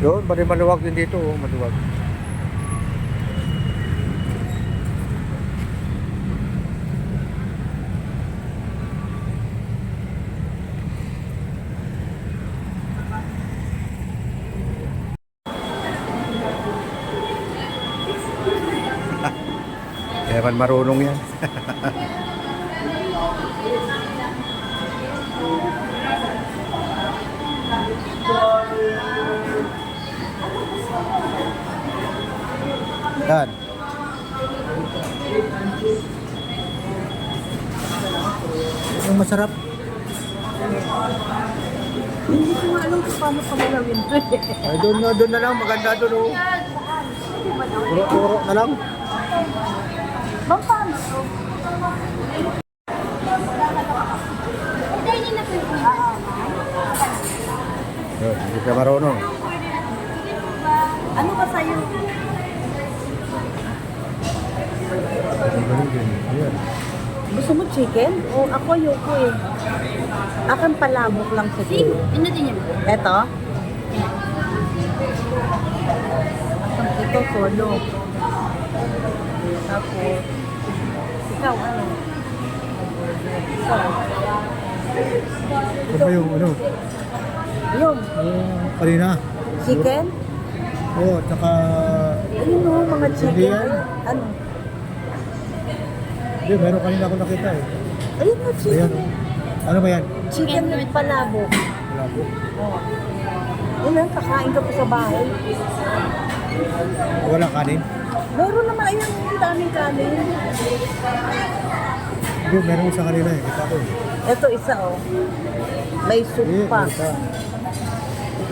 Doon, bali maluwag din dito, oh, maluwag. Ewan marunong yan. Yan. Ang masarap. Hindi ko nga alam kung paano pagalawin to eh. Ay, doon na lang. Maganda doon, oh. Turo-turo na lang. Bang paano to? Hindi na po yung Yun, hindi ka marunong. ano ba sa'yo? Ayan. Gusto mo chicken? O ako ayoko eh. Akan palabok lang sa Sige, pinutin niyo. Eto? Ito solo. Tapos, ikaw ano? Ikaw. Ito ba yung ano? Yung Kanina? chicken? Oo, tsaka... Ayun o, mga Hindi chicken. yan. Ano? Hindi, meron kanina ako nakita eh. Ayun na Ayan, chicken. oh. Ano ba yan? Chicken with palabok. Wala po. Oo. Yun lang, kakain ka pa sa bahay. Wala kanin? Meron naman, ayun, ang daming kanin. Hindi, meron isa kanina eh. Kita ko eh. Ito isa oh. May soup Hindi, pa. ito.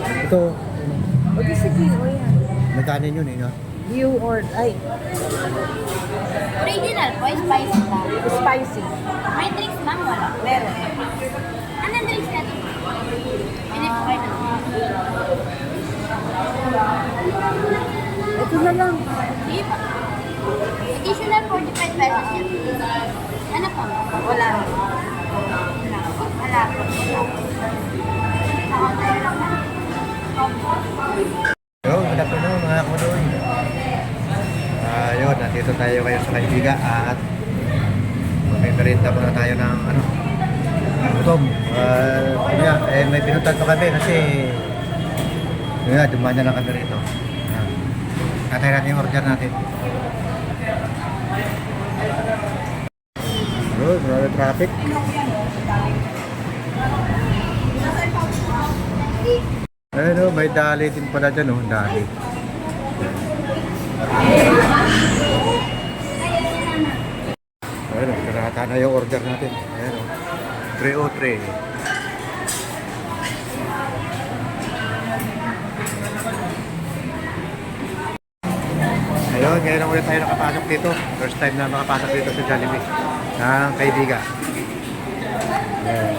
Ito, O di sige, o yan. may kanin yun eh. No? You or, ay, Original po, spicy lang. spicy. May drinks ma'am, wala. Meron. Anong drinks natin? Hindi po kayo na. Ito na lang. Sige pa. Additional 45 pesos yan. Ano po? Wala. Wala po. Yo, good afternoon mga kunoy. Yun, nandito tayo kayo sa Kaibiga at may merinda muna tayo ng ano, gutom. May pinuntan pa kami kasi yun na, dumaan na lang kami rito. Katay natin yung order natin. Yun, wala traffic. Ayun, may dali din pala dyan, oh, dali. Ayun, karata na yung order natin. Ayun, oh, 303. Ayun, ngayon lang ulit tayo nakapasok dito. First time na makapasok dito sa Jollibee ng Kaibiga. Ayun.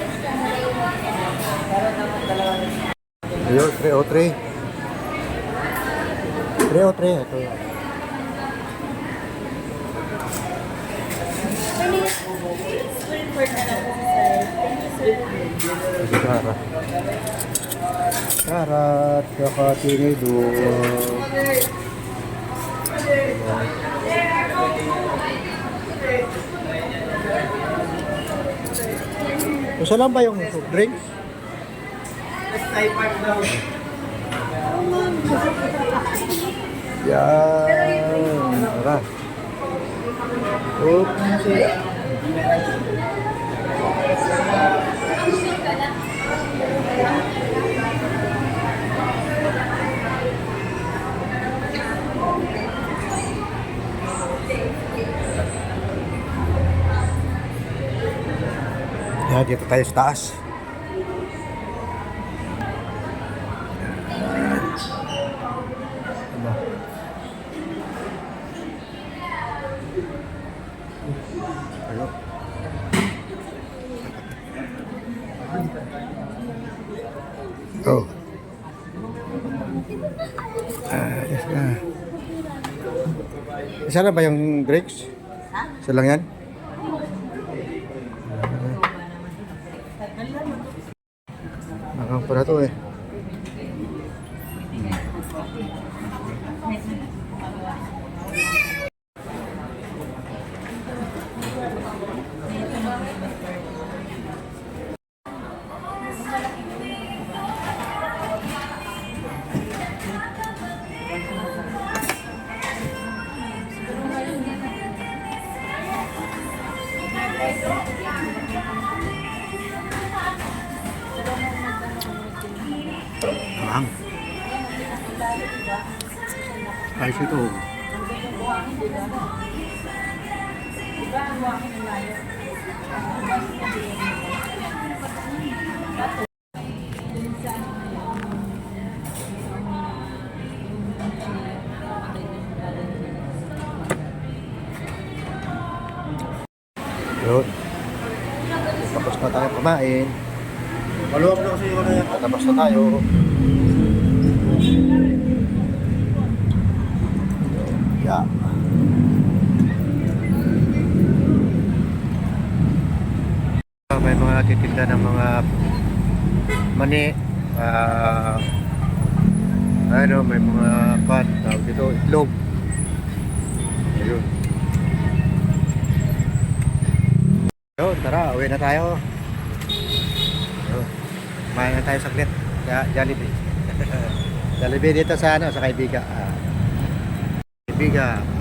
Ayun, 303. 303, ito. Ito, Kara. Karat, saka tinidor. Gusto lang ba yung drinks? Yan. Tara. Oops. Yan, dito tayo sa taas. Ayo. Oh. Yes na. Isa na ba yung drinks? Ha? Isa lang yan? Nakang pala to eh. tayo sa ito. Yun. Tapos na tayo kumain. Maluwag na kasi yung ano yan. Tapos na tayo. Yeah. May mga titinda ng mga mani. Ano, may mga pan. Tawag dito, itlog. Ayun. Yun, tara, uwi na tayo. Yun. Kumain na tayo saglit. Jollibee. Jollibee dito sa ano, sa Kaibiga. Kaibiga.